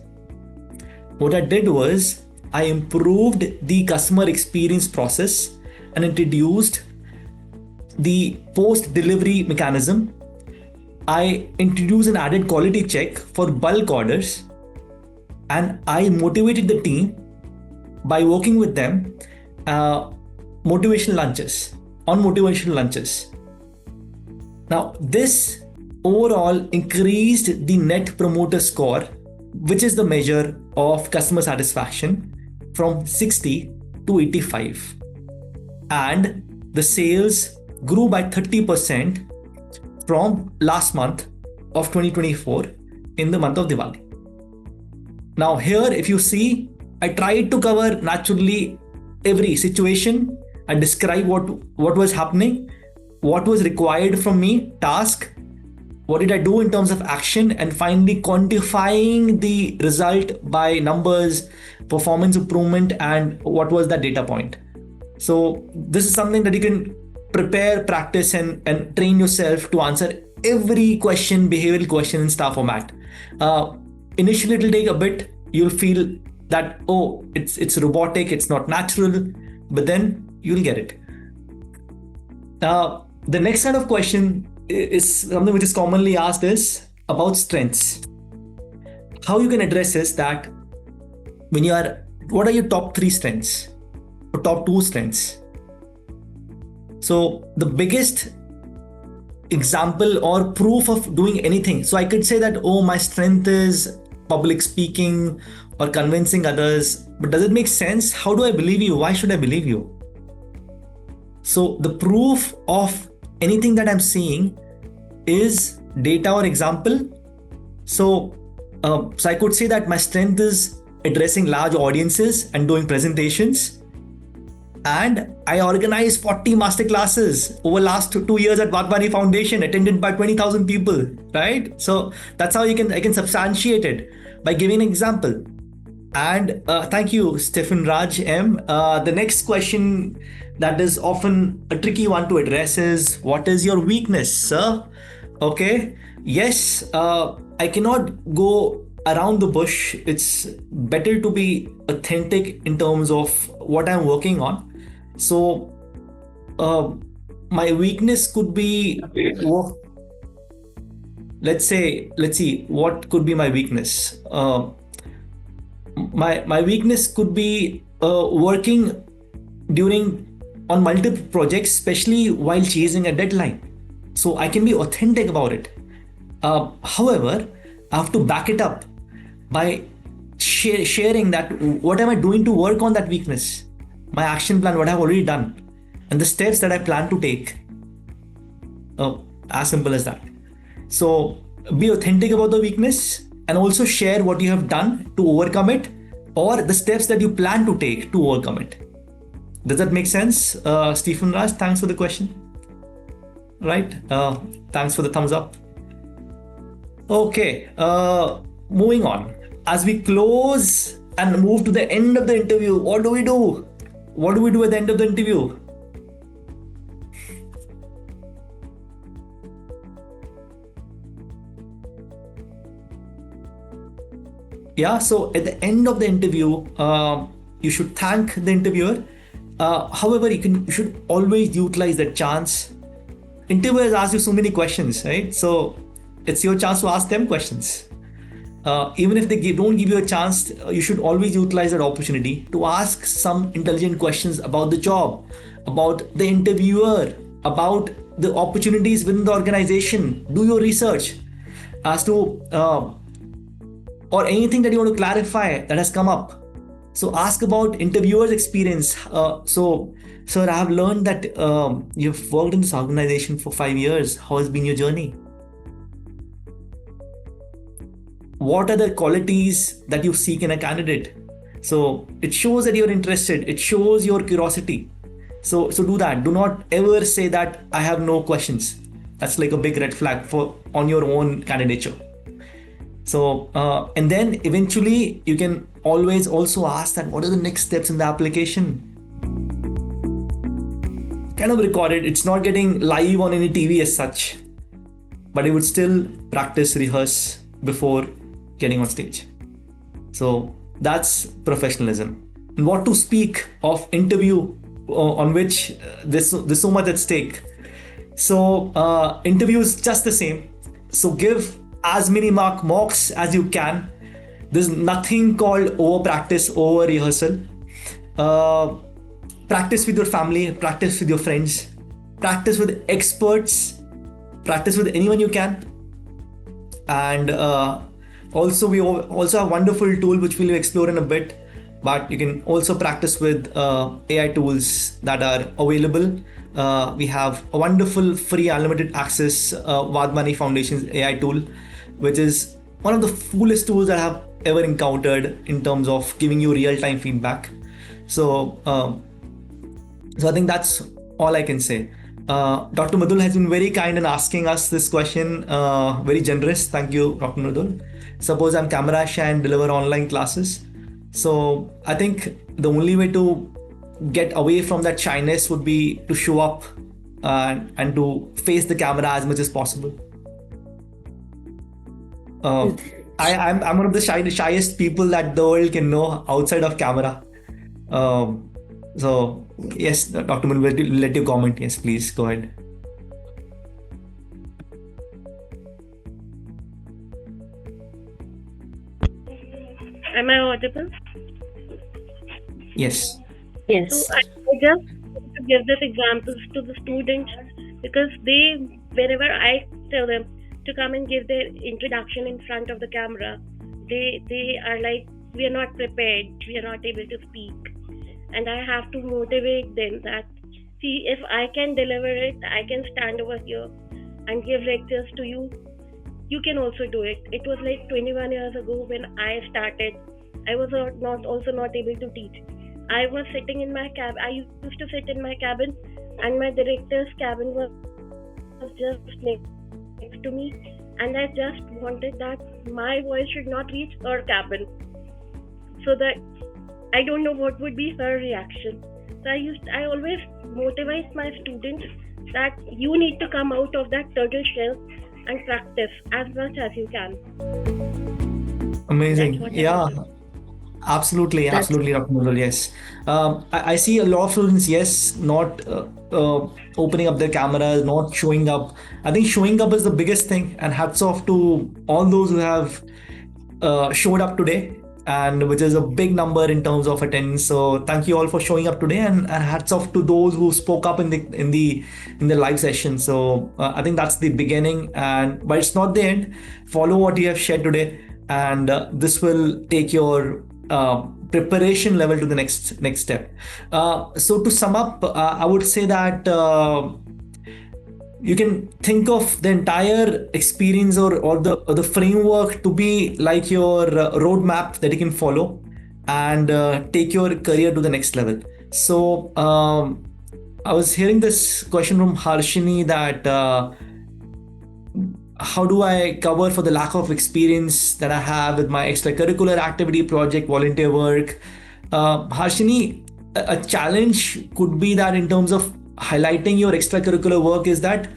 What I did was, I improved the customer experience process and introduced the post-delivery mechanism. I introduced an added quality check for bulk orders, and I motivated the team by working with them motivational lunches. Now, this overall increased the net promoter score, which is the measure of customer satisfaction, from 60 to 85. And the sales grew by 30% from last month of 2024 in the month of Diwali. Now here, if you see, I tried to cover naturally every situation and describe what was happening, what was required from me, task, what did I do in terms of action, and finally quantifying the result by numbers, performance improvement, and what was that data point. So this is something that you can prepare, practice, and train yourself to answer every question, behavioral question in star format. Initially, it'll take a bit. You'll feel that, oh, it's robotic, it's not natural, but then you'll get it. The next kind of question is something which is commonly asked, is about strengths. How you can address is that what are your top 3 strengths or top 2 strengths? So the biggest example or proof of doing anything. So I could say that, oh, my strength is public speaking or convincing others, but does it make sense? How do I believe you? Why should I believe you? So the proof of anything that I'm seeing is data or example. So I could say that my strength is addressing large audiences and doing presentations. And I organized 40 masterclasses over last 2 years at Wadhwani Foundation, attended by 20,000 people, right? So that's how I can substantiate it by giving an example. And thank you, Stephen Raj M. The next question that is often a tricky one to address is, what is your weakness, sir? Okay. Yes, I cannot go around the bush. It's better to be authentic in terms of what I'm working on. So my weakness could be, let's see, what could be my weakness? My weakness could be working on multiple projects, especially while chasing a deadline. So I can be authentic about it. However, I have to back it up by sharing that what am I doing to work on that weakness, my action plan, what I've already done, and the steps that I plan to take. As simple as that. So be authentic about the weakness and also share what you have done to overcome it, or the steps that you plan to take to overcome it. Does that make sense? Stephen Raj, thanks for the question. Right? Thanks for the thumbs up. Okay, moving on. As we close and move to the end of the interview, what do we do? What do we do at the end of the interview? Yeah, so at the end of the interview, you should thank the interviewer. However, you should always utilize that chance. Interviewers ask you so many questions, right? So it's your chance to ask them questions. Even if they don't give you a chance, you should always utilize that opportunity to ask some intelligent questions about the job, about the interviewer, about the opportunities within the organization. Do your research as to or anything that you want to clarify that has come up. So ask about interviewers' experience. So, sir, I have learned that you've worked in this organization for 5 years. How has been your journey? What are the qualities that you seek in a candidate? So it shows that you're interested. It shows your curiosity. So do that. Do not ever say that I have no questions. That's like a big red flag for on your own candidature. So and then eventually you can always also ask that what are the next steps in the application. Kind of record it. It's not getting live on any TV as such, but you would still practice, rehearse before getting on stage. So that's professionalism. And what to speak of interview on which there's so much at stake. So interview is just the same. So give as many mocks as you can. There's nothing called over practice, over rehearsal. Practice with your family, practice with your friends, practice with experts, practice with anyone you can. And also we also have a wonderful tool which we'll explore in a bit, but you can also practice with AI tools that are available. We have a wonderful free unlimited access Wadhwani Foundation's AI tool, which is one of the coolest tools that I have ever encountered in terms of giving you real-time feedback. So I think that's all I can say. Dr. Madhul has been very kind in asking us this question, very generous. Thank you, Dr. Madhul. Suppose I'm camera shy and deliver online classes. So I think the only way to get away from that shyness would be to show up and to face the camera as much as possible. I'm one of the shyest people that the world can know outside of camera. So yes, Dr. Madhul, let you comment. Yes, please go ahead. Am I audible? Yes. Yes. So I just want to give this examples to the students because whenever I tell them to come and give their introduction in front of the camera, they are like, we are not prepared, we are not able to speak. And I have to motivate them that, see, if I can deliver it, I can stand over here and give lectures to you. You can also do it. It was like 21 years ago when I started. I was not able to teach. I was sitting in my cab. I used to sit in my cabin, and my director's cabin was just next to me. And I just wanted that my voice should not reach her cabin, so that I don't know what would be her reaction. So I always motivate my students that you need to come out of that turtle shell and practice as much as you can. Amazing. Yeah. Absolutely, Dr. Madhul, yes. I see a lot of students, yes, not opening up their cameras, not showing up. I think showing up is the biggest thing, and hats off to all those who have showed up today, and which is a big number in terms of attendance. So thank you all for showing up today, and hats off to those who spoke up in the live session. So I think that's the beginning, but it's not the end. Follow what you have shared today, and this will take your preparation level to the next step. So to sum up, I would say that you can think of the entire experience or the framework to be like your roadmap that you can follow and take your career to the next level. So I was hearing this question from Harshini that how do I cover for the lack of experience that I have with my extracurricular activity, project, volunteer work? Harshini, a challenge could be that in terms of highlighting your extracurricular work is that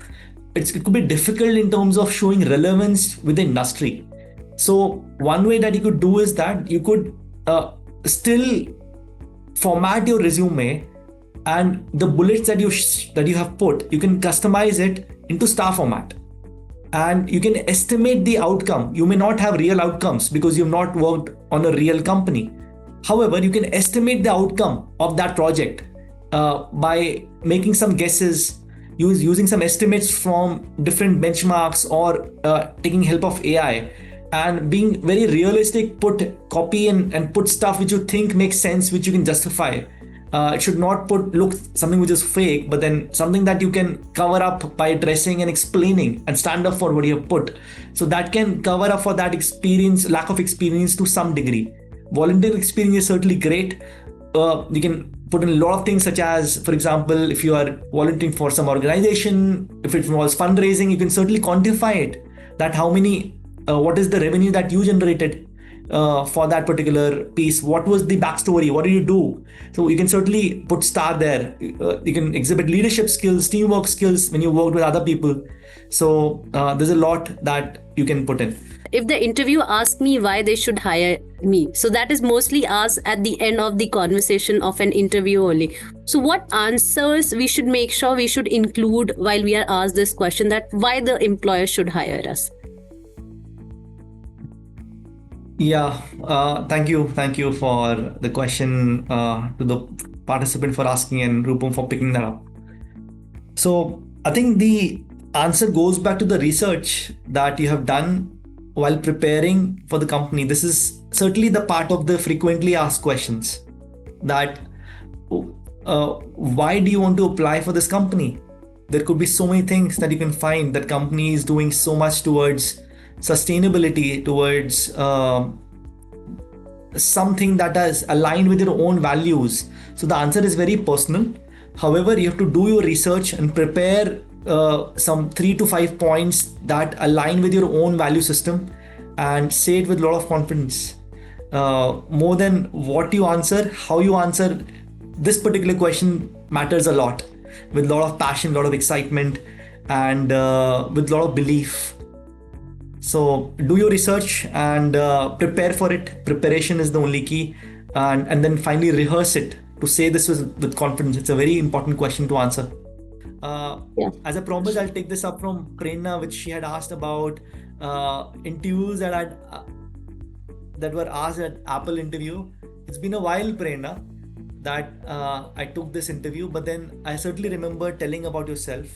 it could be difficult in terms of showing relevance with the industry. So one way that you could do is that you could still format your resume, and the bullets that you have put, you can customize it into star format, and you can estimate the outcome. You may not have real outcomes because you've not worked on a real company. However, you can estimate the outcome of that project by making some guesses, using some estimates from different benchmarks, or taking help of AI, and being very realistic. Copy and put stuff which you think makes sense, which you can justify. It should not look something which is fake, but then something that you can cover up by dressing and explaining and stand up for what you have put. So that can cover up for that lack of experience to some degree. Volunteer experience is certainly great. You can put in a lot of things, such as, for example, if you are volunteering for some organization, if it involves fundraising, you can certainly quantify it, that what is the revenue that you generated for that particular piece, what was the backstory, what did you do. So you can certainly put star there. You can exhibit leadership skills, teamwork skills when you worked with other people. So there's a lot that you can put in. If the interviewer asks me why they should hire me, so that is mostly asked at the end of the conversation of an interview only. So what answers we should make sure we should include while we are asked this question, that why the employer should hire us? Yeah, thank you for the question, to the participant for asking, and Rupam for picking that up. So I think the answer goes back to the research that you have done while preparing for the company. This is certainly the part of the frequently asked questions, that why do you want to apply for this company? There could be so many things that you can find that company is doing so much towards sustainability, towards something that is aligned with your own values. So the answer is very personal. However, you have to do your research and prepare some 3 to 5 points that align with your own value system, and say it with a lot of confidence. More than what you answer, how you answer this particular question matters a lot, with a lot of passion, a lot of excitement, and with a lot of belief. So do your research and prepare for it. Preparation is the only key, and then finally rehearse it to say this with confidence. It's a very important question to answer. As a promise, I'll take this up from Prerna, which she had asked about interviews that were asked at Apple interview. It's been a while, Prerna, that I took this interview, but then I certainly remember telling about yourself.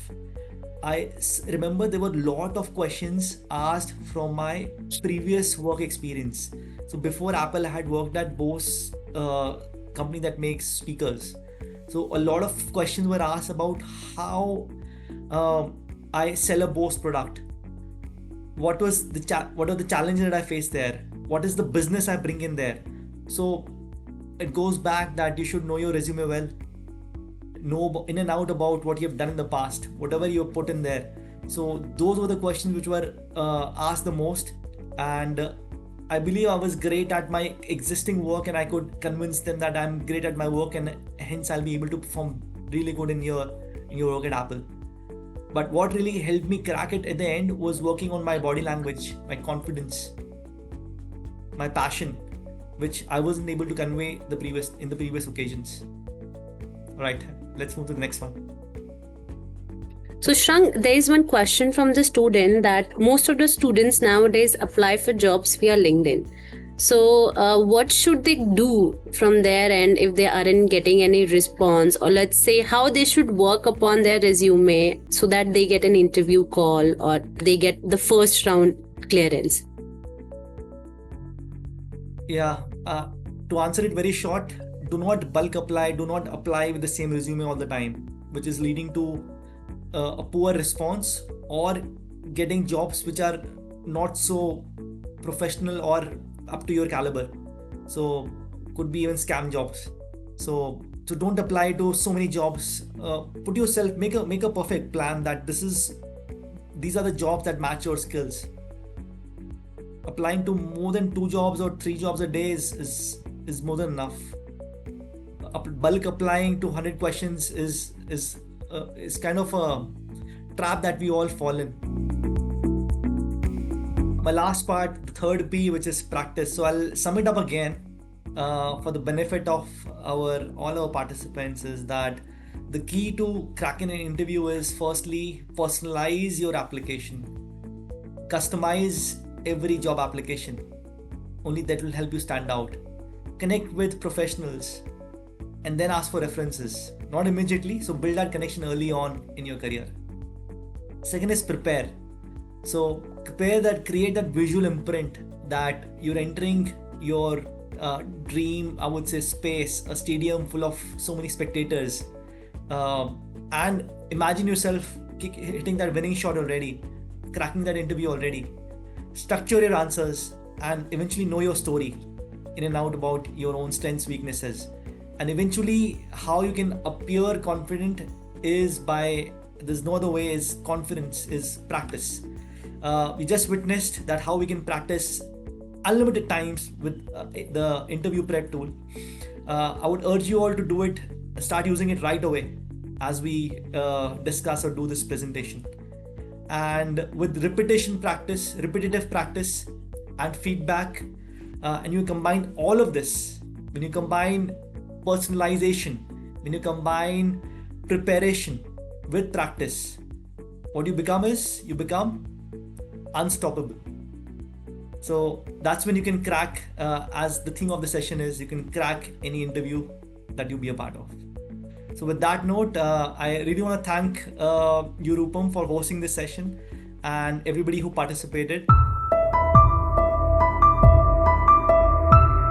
I remember there were a lot of questions asked from my previous work experience. So before Apple, I had worked at Bose, company that makes speakers. So a lot of questions were asked about how I sell a Bose product. What are the challenges that I face there? What is the business I bring in there? So it goes back that you should know your resume well, know in and out about what you have done in the past, whatever you have put in there. So those were the questions which were asked the most, and I believe I was great at my existing work, and I could convince them that I'm great at my work, and hence I'll be able to perform really good in your work at Apple. But what really helped me crack it at the end was working on my body language, my confidence, my passion, which I wasn't able to convey in the previous occasions. All right, let's move to the next one. So Shrung, there is one question from the student, that most of the students nowadays apply for jobs via LinkedIn. So what should they do from there, and if they aren't getting any response, or let's say how they should work upon their resume so that they get an interview call or they get the first round clearance? Yeah, to answer it very short, do not bulk apply, do not apply with the same resume all the time, which is leading to a poor response, or getting jobs which are not so professional or up to your caliber. So could be even scam jobs. So don't apply to so many jobs. Put yourself, make a perfect plan that these are the jobs that match your skills. Applying to more than 2 jobs or 3 jobs a day is more than enough. Bulk applying to 100 questions is kind of a trap that we all fall in. my last part, the third P, which is practice. So I'll sum it up again for the benefit of all our participants, is that the key to cracking an interview is firstly, personalize your application. Customize every job application. Only that will help you stand out. Connect with professionals and then ask for references. Not immediately, so build that connection early on in your career. Second is prepare. So prepare that, create that visual imprint that you're entering your dream, I would say, space, a stadium full of so many spectators, and imagine yourself hitting that winning shot already, cracking that interview already. Structure your answers and eventually know your story in and out about your own strengths, weaknesses, and eventually how you can appear confident is by, there's no other way, is confidence, is practice. We just witnessed that how we can practice unlimited times with the interview prep tool. I would urge you all to do it, start using it right away as we discuss or do this presentation. And with repetitive practice and feedback, and you combine all of this, when you combine personalization, when you combine preparation with practice, what you become is, you become unstoppable. So that's when you can crack, as the theme of the session is, you can crack any interview that you'll be a part of. So with that note, I really want to thank you, Rupam, for hosting this session, and everybody who participated.